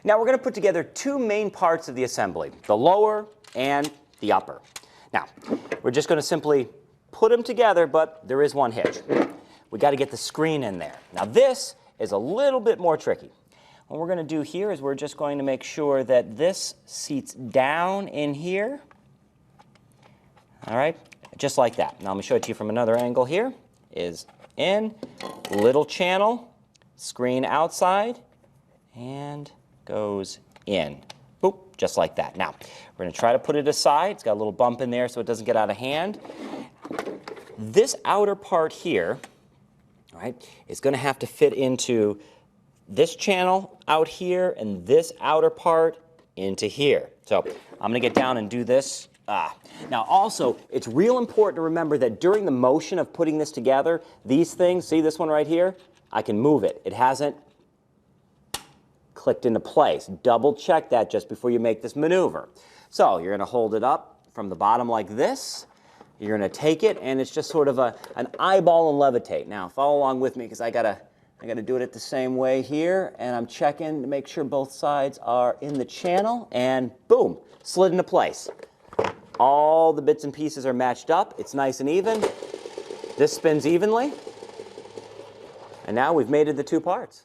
Now we're going to put together two main parts of the assembly, the lower and the upper. Now, we're just going to simply put them together, but there is one hitch. We got to get the screen in there. Now this is a little bit more tricky. What we're going to do here is we're just going to make sure that this seats down in here. All right, just like that. Now let me show it to you from another angle here. Is in, little channel, screen outside, and goes in. Boop, just like that. Now, we're going to try to put it aside. It's got a little bump in there so it doesn't get out of hand. This outer part here, all right, is going to have to fit into this channel out here and this outer part into here. So I'm going to get down and do this. Now also, it's real important to remember that during the motion of putting this together, these things, see this one right here? I can move it. It hasn't clicked into place. Double check that just before you make this maneuver. So you're going to hold it up from the bottom like this. You're going to take it, and it's just sort of an eyeball and levitate. Now follow along with me because I gotta do it the same way here, and I'm checking to make sure both sides are in the channel, and boom, slid into place. All the bits and pieces are matched up. It's nice and even. This spins evenly. And now we've mated the two parts.